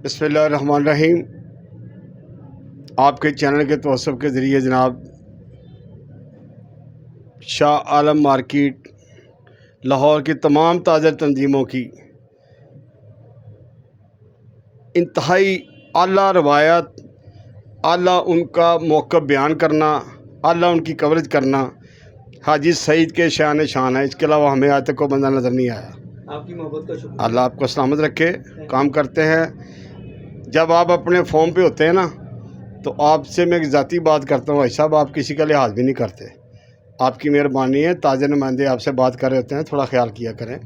बिस्मिल्लाहिर्रहमानिर्रहीम। आपके चैनल के तवस्सुफ के ज़रिए जनाब शाह आलम मार्केट लाहौर की तमाम ताज़ा तंजीमों की इंतहाई आला रवायत, आला उनका मौक़िफ़ बयान करना, आला उनकी कवरेज करना हाजी सईद के शान शान है। इसके अलावा हमें आज तक कोई बंदा नज़र नहीं आया। आपकी मोहब्बत का शुक्रिया। अल्लाह आपको सलामत रखे। काम करते हैं। जब आप अपने फॉर्म पे होते हैं ना, तो आपसे मैं एक ज़ाती बात करता हूँ भाई साहब, आप किसी का लिहाज भी नहीं करते। आपकी मेहरबानी है, ताज़े नुमाइंदे आपसे बात कर रहे होते हैं, थोड़ा ख्याल किया करें।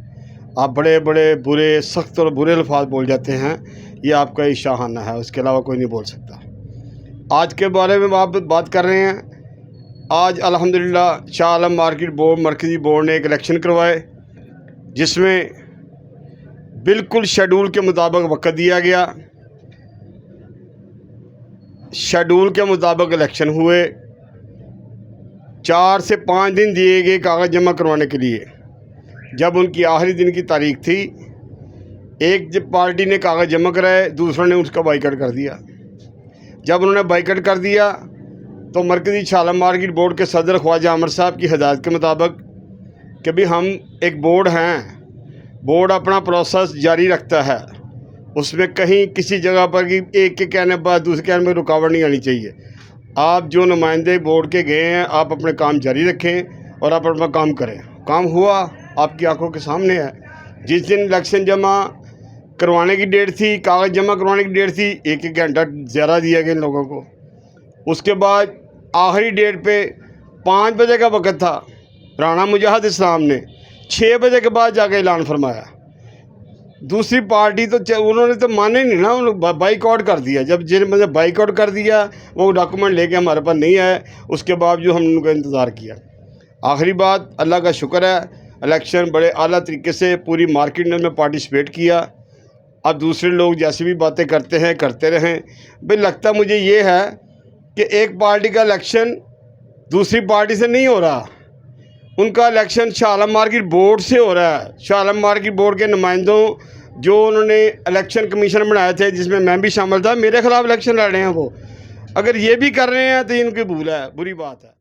आप बड़े बड़े बुरे, सख्त और बुरे अल्फाज बोल जाते हैं, ये आपका ही शाहाना है, उसके अलावा कोई नहीं बोल सकता। आज के बारे में आप बात कर रहे हैं। आज अल्हम्दुलिल्लाह शाह आलम मार्केट बोर्ड, मरकज़ी बोर्ड ने एक इलेक्शन करवाए, जिसमें बिल्कुल शेड्यूल के मुताबिक वक़्त दिया गया। शेड्यूल के मुताबिक इलेक्शन हुए। 4 से 5 दिन दिए गए कागज़ जमा करवाने के लिए। जब उनकी आखिरी दिन की तारीख थी, एक पार्टी ने कागज़ जमा कराए, दूसरों ने उसका बाइकआउट कर दिया। जब उन्होंने बाइकआउट कर दिया तो मरकज़ी शाह आलम मार्केट बोर्ड के सदर ख्वाजा आमिर साहब की हिदायत के मुताबिक कि भी हम एक बोर्ड हैं, बोर्ड अपना प्रोसेस जारी रखता है, उसमें कहीं किसी जगह पर कि एक के कहने पर दूसरे कहने में रुकावट नहीं आनी चाहिए। आप जो नुमाइंदे बोर्ड के गए हैं, आप अपने काम जारी रखें और आप अपना काम करें। काम हुआ, आपकी आंखों के सामने है। जिस दिन इलेक्शन जमा करवाने की डेट थी, कागज़ जमा करवाने की डेट थी, एक घंटा ज़्यादा दिया गया इन लोगों को। उसके बाद आखिरी डेट पे 5 बजे का वक़्त था। राना मुजाहिद इस्लाम ने 6 बजे के बाद जाके ऐलान फरमाया। दूसरी पार्टी तो उन्होंने तो माने नहीं ना, उन्होंने बाइकआउट कर दिया। जब जिन्होंने बाइकआउट कर दिया, वो डॉक्यूमेंट लेके हमारे पास नहीं आए, उसके बावजूद हमने उनका इंतज़ार किया। आखिरी बात, अल्लाह का शुक्र है, इलेक्शन बड़े आला तरीके से पूरी मार्केट ने पार्टिसिपेट किया। अब दूसरे लोग जैसे भी बातें करते हैं, करते रहें। भाई लगता मुझे ये है कि एक पार्टी का इलेक्शन दूसरी पार्टी से नहीं हो रहा, उनका election Shah Alam market board से हो रहा है। शाह आलम मार्केट बोर्ड के नुमाइंदों जो उन्होंने इलेक्शन कमीशन बनाए थे, जिसमें मैं भी शामिल था, मेरे ख़िलाफ़ इलेक्शन लड़ रहे हैं वो। अगर ये भी कर रहे हैं तो इनकी भूल है, बुरी बात है।